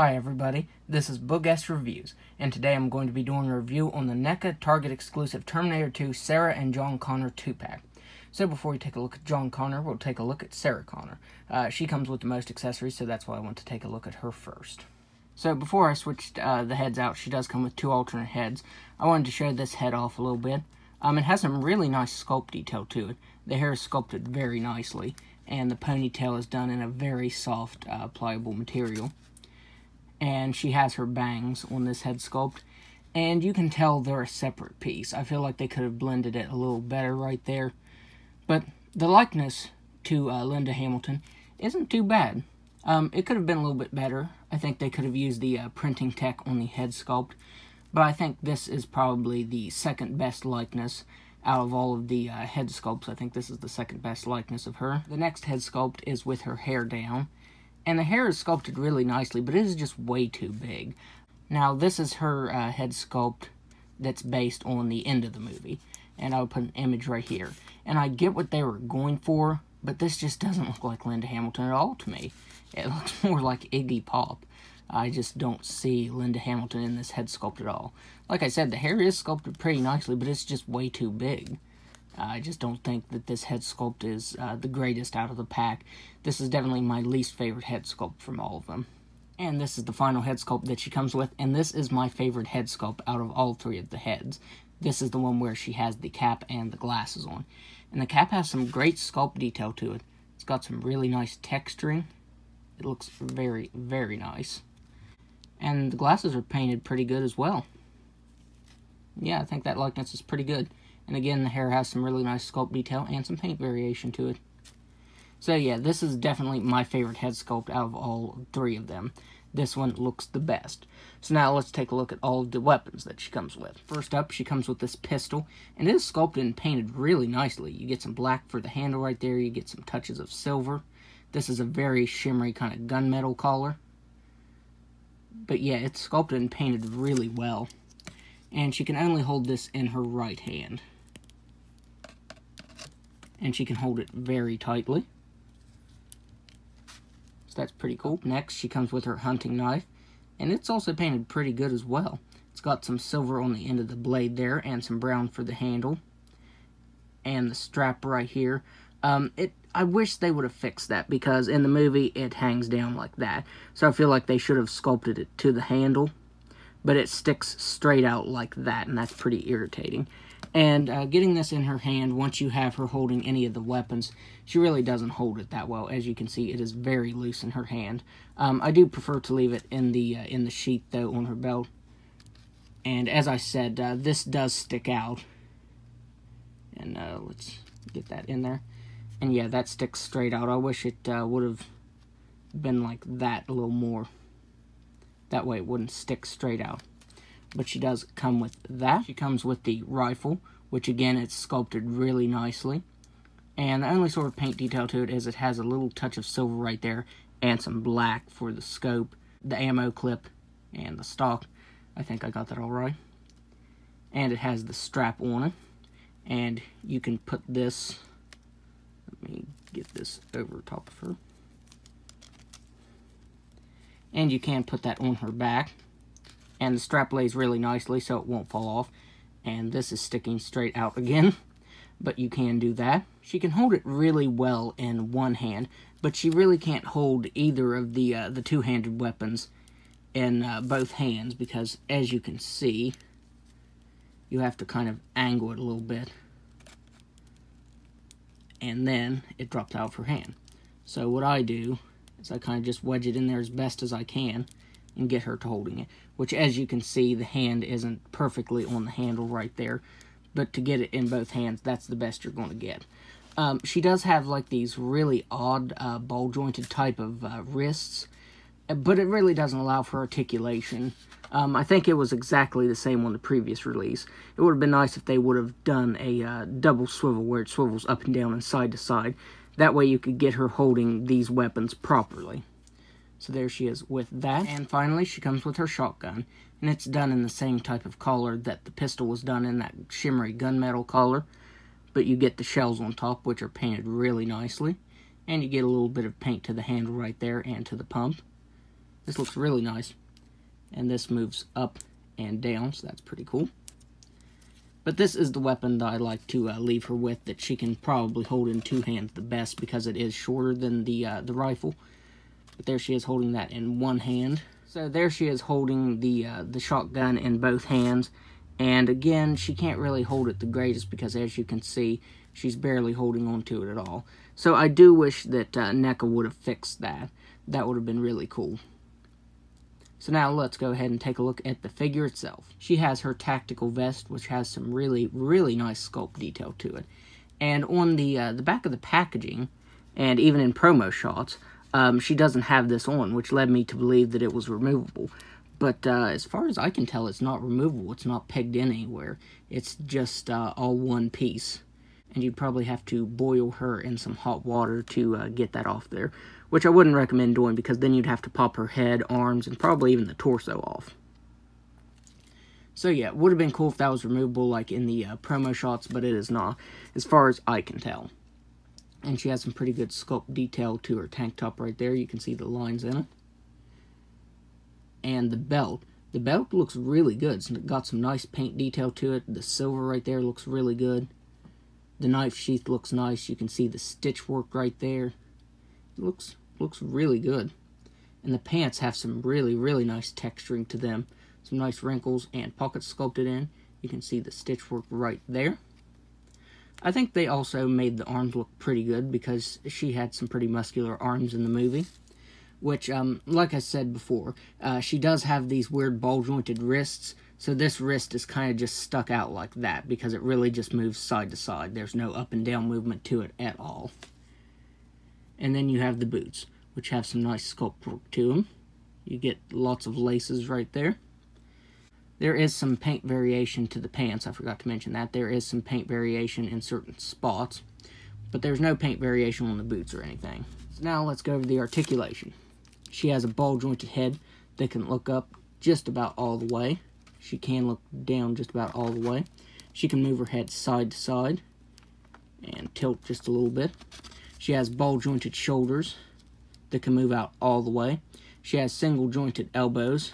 Hi everybody, this is Boogess Reviews, and today I'm going to be doing a review on the Neca Target exclusive Terminator 2 Sarah and John Connor 2-pack. So before we take a look at John Connor, we'll take a look at Sarah Connor. She comes with the most accessories, so that's why I want to take a look at her first. So before I switched the heads out, she does come with two alternate heads. I wanted to show this head off a little bit. It has some really nice sculpt detail to it. The hair is sculpted very nicely, and the ponytail is done in a very soft, pliable material. And she has her bangs on this head sculpt, and you can tell they're a separate piece. I feel like they could have blended it a little better right there, but the likeness to Linda Hamilton isn't too bad. It could have been a little bit better. I think they could have used the printing tech on the head sculpt, but I think this is probably the second best likeness out of all of the head sculpts. I think this is the second best likeness of her. The next head sculpt is with her hair down. And the hair is sculpted really nicely, but it is just way too big. Now, this is her head sculpt that's based on the end of the movie. And I'll put an image right here. And I get what they were going for, but this just doesn't look like Linda Hamilton at all to me. It looks more like Iggy Pop. I just don't see Linda Hamilton in this head sculpt at all. Like I said, the hair is sculpted pretty nicely, but it's just way too big. I just don't think that this head sculpt is the greatest out of the pack. This is definitely my least favorite head sculpt from all of them. And this is the final head sculpt that she comes with, and this is my favorite head sculpt out of all three of the heads. This is the one where she has the cap and the glasses on. And the cap has some great sculpt detail to it. It's got some really nice texturing. It looks very, very nice. And the glasses are painted pretty good as well. Yeah, I think that likeness is pretty good. And again, the hair has some really nice sculpt detail and some paint variation to it. So yeah, this is definitely my favorite head sculpt out of all three of them. This one looks the best. So now let's take a look at all of the weapons that she comes with. First up, she comes with this pistol, and it is sculpted and painted really nicely. You get some black for the handle right there, you get some touches of silver. This is a very shimmery kind of gunmetal color. But yeah, it's sculpted and painted really well. And she can only hold this in her right hand. And she can hold it very tightly. So that's pretty cool. Next, she comes with her hunting knife. And it's also painted pretty good as well. It's got some silver on the end of the blade there, and some brown for the handle. And the strap right here. I wish they would have fixed that, because in the movie, it hangs down like that. So I feel like they should have sculpted it to the handle. But it sticks straight out like that, and that's pretty irritating. And getting this in her hand, once you have her holding any of the weapons, she really doesn't hold it that well. As you can see, it is very loose in her hand. I do prefer to leave it in the sheath, though, on her belt. And as I said, this does stick out. And let's get that in there. And yeah, that sticks straight out. I wish it would have been like that a little more. That way it wouldn't stick straight out. But she does come with that. She comes with the rifle, which again, it's sculpted really nicely. And the only sort of paint detail to it is it has a little touch of silver right there, and some black for the scope, the ammo clip, and the stock. I think I got that all right. And it has the strap on it. And you can put this, let me get this over top of her. And you can put that on her back. And the strap lays really nicely so it won't fall off. And this is sticking straight out again. But you can do that. She can hold it really well in one hand. But she really can't hold either of the two-handed weapons in both hands. Because as you can see, you have to kind of angle it a little bit. And then it drops out of her hand. So what I do is I kind of just wedge it in there as best as I can and get her to holding it. Which, as you can see, the hand isn't perfectly on the handle right there. But to get it in both hands, that's the best you're going to get. She does have like these really odd ball-jointed type of wrists. But it really doesn't allow for articulation. I think it was exactly the same on the previous release. It would have been nice if they would have done a double swivel where it swivels up and down and side to side. That way you could get her holding these weapons properly. So there she is with that. And finally, she comes with her shotgun. And it's done in the same type of color that the pistol was done in, that shimmery gunmetal color. But you get the shells on top, which are painted really nicely. And you get a little bit of paint to the handle right there and to the pump. This looks really nice. And this moves up and down, so that's pretty cool. But this is the weapon that I like to leave her with, that she can probably hold in two hands the best, because it is shorter than the rifle. But there she is holding that in one hand. So there she is holding the shotgun in both hands. And again, she can't really hold it the greatest, because as you can see, she's barely holding on to it at all. So I do wish that Neca would have fixed that. That would have been really cool. So now let's go ahead and take a look at the figure itself. She has her tactical vest, which has some really, really nice sculpt detail to it. And on the back of the packaging, and even in promo shots, she doesn't have this on, which led me to believe that it was removable. But as far as I can tell, it's not removable. It's not pegged in anywhere. It's just all one piece. And you'd probably have to boil her in some hot water to get that off there, which I wouldn't recommend doing, because then you'd have to pop her head, arms, and probably even the torso off. So yeah, it would have been cool if that was removable like in the promo shots, but it is not, as far as I can tell. And she has some pretty good sculpt detail to her tank top right there. You can see the lines in it. And the belt. The belt looks really good. It's got some nice paint detail to it. The silver right there looks really good. The knife sheath looks nice. You can see the stitch work right there. It looks really good. And the pants have some really, really nice texturing to them. Some nice wrinkles and pockets sculpted in. You can see the stitch work right there. I think they also made the arms look pretty good, because she had some pretty muscular arms in the movie. Which, like I said before, she does have these weird ball-jointed wrists. So this wrist is kind of just stuck out like that, because it really just moves side to side. There's no up and down movement to it at all. And then you have the boots, which have some nice sculpt work to them. You get lots of laces right there. There is some paint variation to the pants. I forgot to mention that. There is some paint variation in certain spots, but there's no paint variation on the boots or anything. So now let's go over the articulation. She has a ball-jointed head that can look up just about all the way. She can look down just about all the way. She can move her head side to side and tilt just a little bit. She has ball-jointed shoulders that can move out all the way. She has single-jointed elbows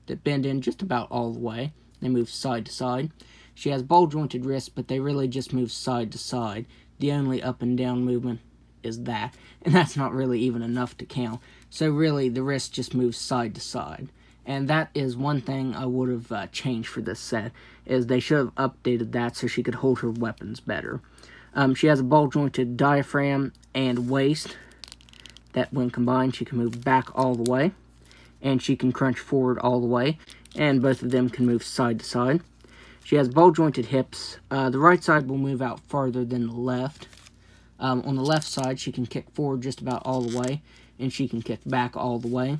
that bend in just about all the way. They move side to side. She has ball-jointed wrists, but they really just move side to side. The only up and down movement is that, and that's not really even enough to count. So really, the wrist just moves side to side. And that is one thing I would have changed for this set, is they should have updated that so she could hold her weapons better. She has a ball-jointed diaphragm and waist that, when combined, she can move back all the way, and she can crunch forward all the way, and both of them can move side to side. She has ball-jointed hips. The right side will move out farther than the left. On the left side, she can kick forward just about all the way, and she can kick back all the way.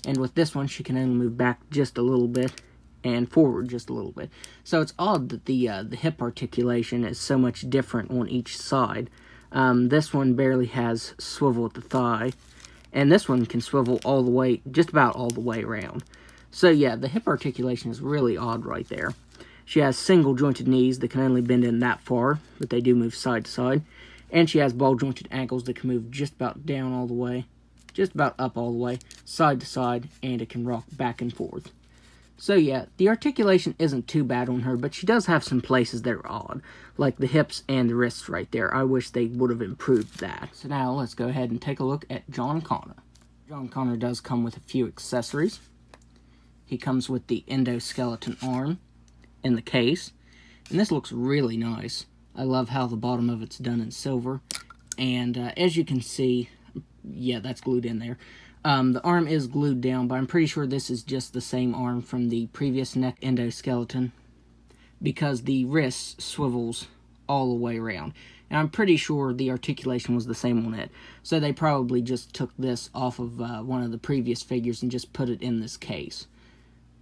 And with this one, she can only move back just a little bit and forward just a little bit. So it's odd that the hip articulation is so much different on each side. This one barely has swivel at the thigh, and this one can swivel all the way, just about all the way around. So yeah, the hip articulation is really odd right there. She has single jointed knees that can only bend in that far, but they do move side to side. And she has ball jointed ankles that can move just about down all the way, just about up all the way, side to side, and it can rock back and forth. So yeah, the articulation isn't too bad on her, but she does have some places that are odd, like the hips and the wrists right there. I wish they would have improved that. So now let's go ahead and take a look at John Connor. John Connor does come with a few accessories. He comes with the endoskeleton arm in the case, and this looks really nice. I love how the bottom of it's done in silver, and as you can see, yeah, that's glued in there. The arm is glued down, but I'm pretty sure this is just the same arm from the previous neck endoskeleton, because the wrist swivels all the way around. And I'm pretty sure the articulation was the same on it. So they probably just took this off of one of the previous figures and just put it in this case.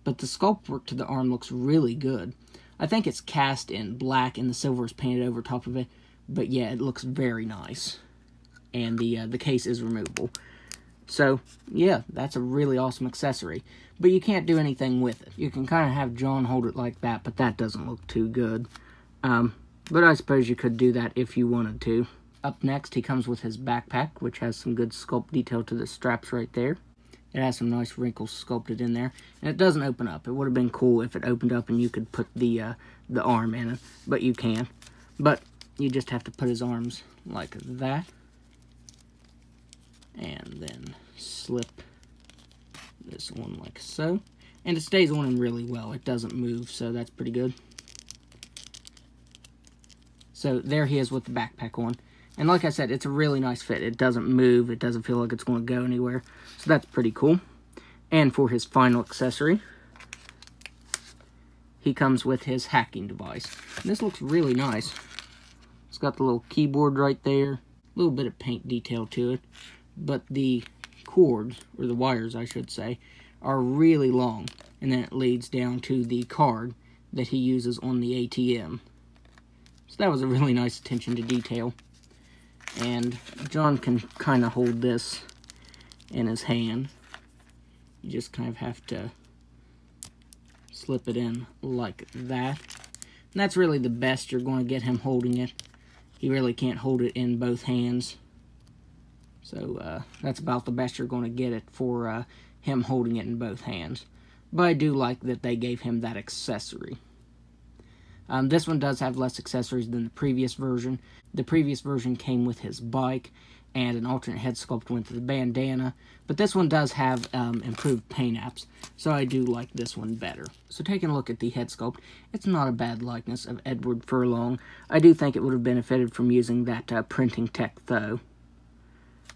But the sculpt work to the arm looks really good. I think it's cast in black and the silver is painted over top of it. But yeah, it looks very nice. And the case is removable. So, yeah, that's a really awesome accessory. But you can't do anything with it. You can kind of have John hold it like that, but that doesn't look too good. But I suppose you could do that if you wanted to. Up next, he comes with his backpack, which has some good sculpt detail to the straps right there. It has some nice wrinkles sculpted in there. And it doesn't open up. It would have been cool if it opened up and you could put the arm in it. But you can. But you just have to put his arms like that. And then slip this on like so. And it stays on him really well. It doesn't move, so that's pretty good. So there he is with the backpack on. And like I said, it's a really nice fit. It doesn't move. It doesn't feel like it's going to go anywhere. So that's pretty cool. And for his final accessory, he comes with his hacking device. And this looks really nice. It's got the little keyboard right there. A little bit of paint detail to it. But the cords, or the wires I should say, are really long. And then it leads down to the card that he uses on the ATM. So that was a really nice attention to detail. And John can kind of hold this in his hand. You just kind of have to slip it in like that. And that's really the best you're going to get him holding it. He really can't hold it in both hands. So that's about the best you're going to get it for him holding it in both hands. But I do like that they gave him that accessory. This one does have less accessories than the previous version. The previous version came with his bike and an alternate head sculpt with the bandana. But this one does have improved paint apps, so I do like this one better. So taking a look at the head sculpt, it's not a bad likeness of Edward Furlong. I do think it would have benefited from using that printing tech though.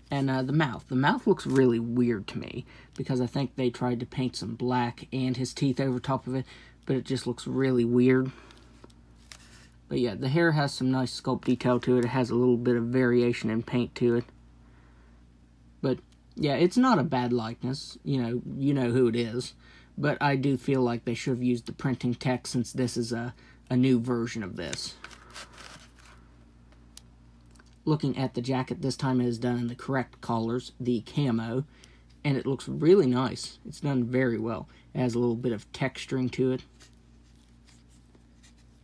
And the mouth. The mouth looks really weird to me, because I think they tried to paint some black and his teeth over top of it, but it just looks really weird. But yeah, the hair has some nice sculpt detail to it. It has a little bit of variation in paint to it. But yeah, it's not a bad likeness. You know who it is. But I do feel like they should have used the printing tech, since this is a new version of this. Looking at the jacket, this time it is done in the correct colors, the camo. And it looks really nice. It's done very well. It has a little bit of texturing to it.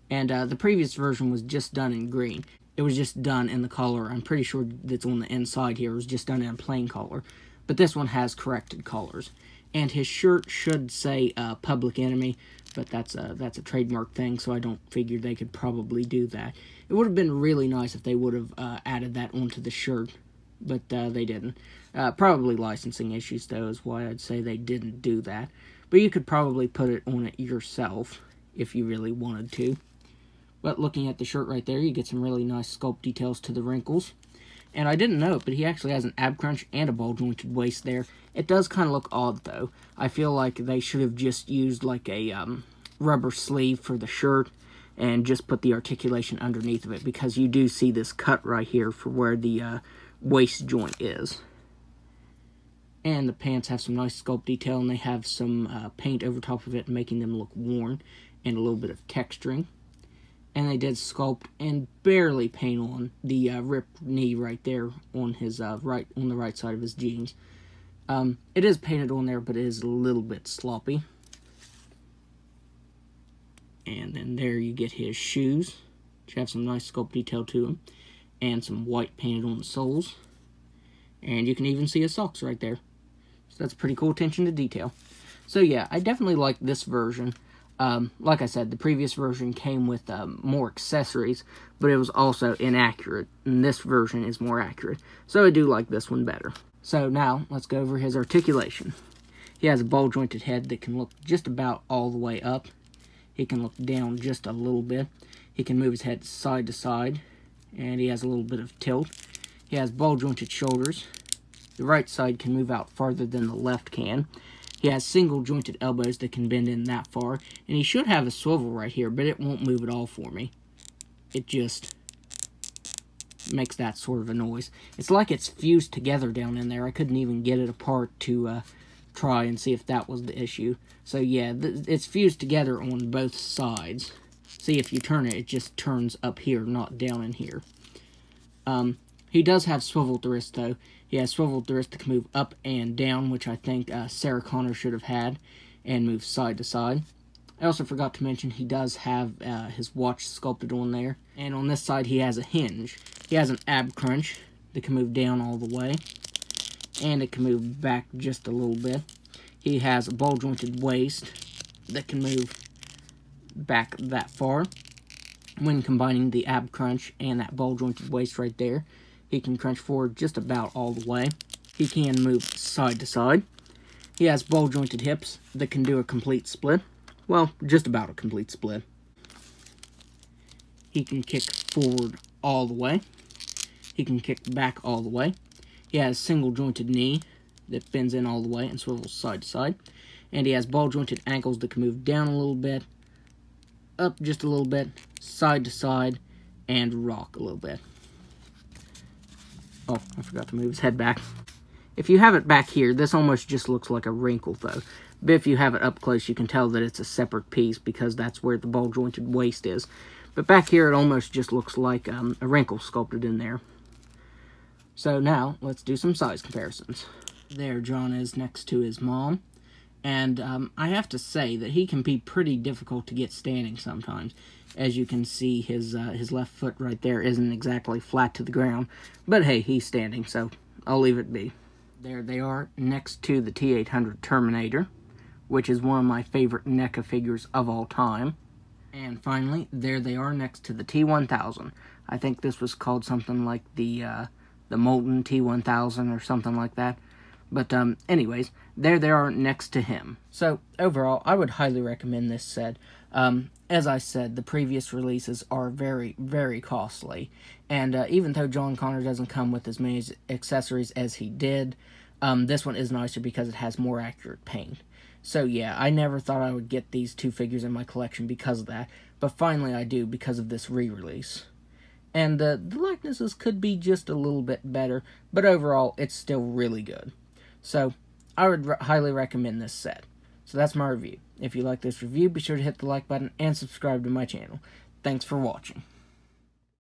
And the previous version was just done in green. It was just done in the color. I'm pretty sure that's on the inside here. It was just done in a plain color. But this one has corrected colors. And his shirt should say Public Enemy, but that's a trademark thing, so I don't figure they could probably do that. It would have been really nice if they would have added that onto the shirt, but they didn't. Probably licensing issues, though, is why I'd say they didn't do that. But you could probably put it on it yourself if you really wanted to. But looking at the shirt right there, you get some really nice sculpt details to the wrinkles. And I didn't know it, but he actually has an ab crunch and a ball-jointed waist there. It does kind of look odd, though. I feel like they should have just used like a rubber sleeve for the shirt and just put the articulation underneath of it, because you do see this cut right here for where the waist joint is. And the pants have some nice sculpt detail, and they have some paint over top of it, making them look worn, and a little bit of texturing. And they did sculpt and barely paint on the ripped knee right there on his on the right side of his jeans. It is painted on there, but it is a little bit sloppy. And then there you get his shoes, which have some nice sculpt detail to them, and some white painted on the soles. And you can even see his socks right there. So that's pretty cool attention to detail. So yeah, I definitely like this version. Like I said, the previous version came with more accessories, but it was also inaccurate, and this version is more accurate. So I do like this one better. So now, let's go over his articulation. He has a ball-jointed head that can look just about all the way up. He can look down just a little bit. He can move his head side to side, and he has a little bit of tilt. He has ball-jointed shoulders. The right side can move out farther than the left can. He has single-jointed elbows that can bend in that far, and he should have a swivel right here, but it won't move at all for me. It just makes that sort of a noise. It's like it's fused together down in there. I couldn't even get it apart to try and see if that was the issue. So yeah, it's fused together on both sides. See, if you turn it, it just turns up here, not down in here. He does have swiveled wrists, though. He has swiveled wrists that can move up and down, which I think Sarah Connor should have had, and move side to side. I also forgot to mention he does have his watch sculpted on there. And on this side, he has a hinge. He has an ab crunch that can move down all the way. and it can move back just a little bit. He has a ball-jointed waist that can move back that far. When combining the ab crunch and that ball-jointed waist right there, he can crunch forward just about all the way. He can move side to side. He has ball-jointed hips that can do a complete split. Well, just about a complete split. He can kick forward all the way. He can kick back all the way. He has single-jointed knee that bends in all the way and swivels side to side. And he has ball-jointed ankles that can move down a little bit, up just a little bit, side to side, and rock a little bit. Oh, I forgot to move his head back. If you have it back here, this almost just looks like a wrinkle, though. But if you have it up close, you can tell that it's a separate piece because that's where the ball-jointed waist is. But back here, it almost just looks like a wrinkle sculpted in there. So now, let's do some size comparisons. There John is next to his mom. And I have to say that he can be pretty difficult to get standing sometimes. As you can see, his left foot right there isn't exactly flat to the ground. But hey, he's standing, so I'll leave it be. There they are next to the T-800 Terminator, which is one of my favorite NECA figures of all time. And finally, there they are next to the T-1000. I think this was called something like the Molten T-1000 or something like that. But anyways, there they are next to him. So overall, I would highly recommend this set. As I said, the previous releases are very, very costly. And even though John Connor doesn't come with as many accessories as he did, this one is nicer because it has more accurate paint. So yeah, I never thought I would get these two figures in my collection because of that. But finally I do because of this re-release. And the likenesses could be just a little bit better, but overall it's still really good. So, I would highly recommend this set. So that's my review. If you like this review, be sure to hit the like button and subscribe to my channel. Thanks for watching.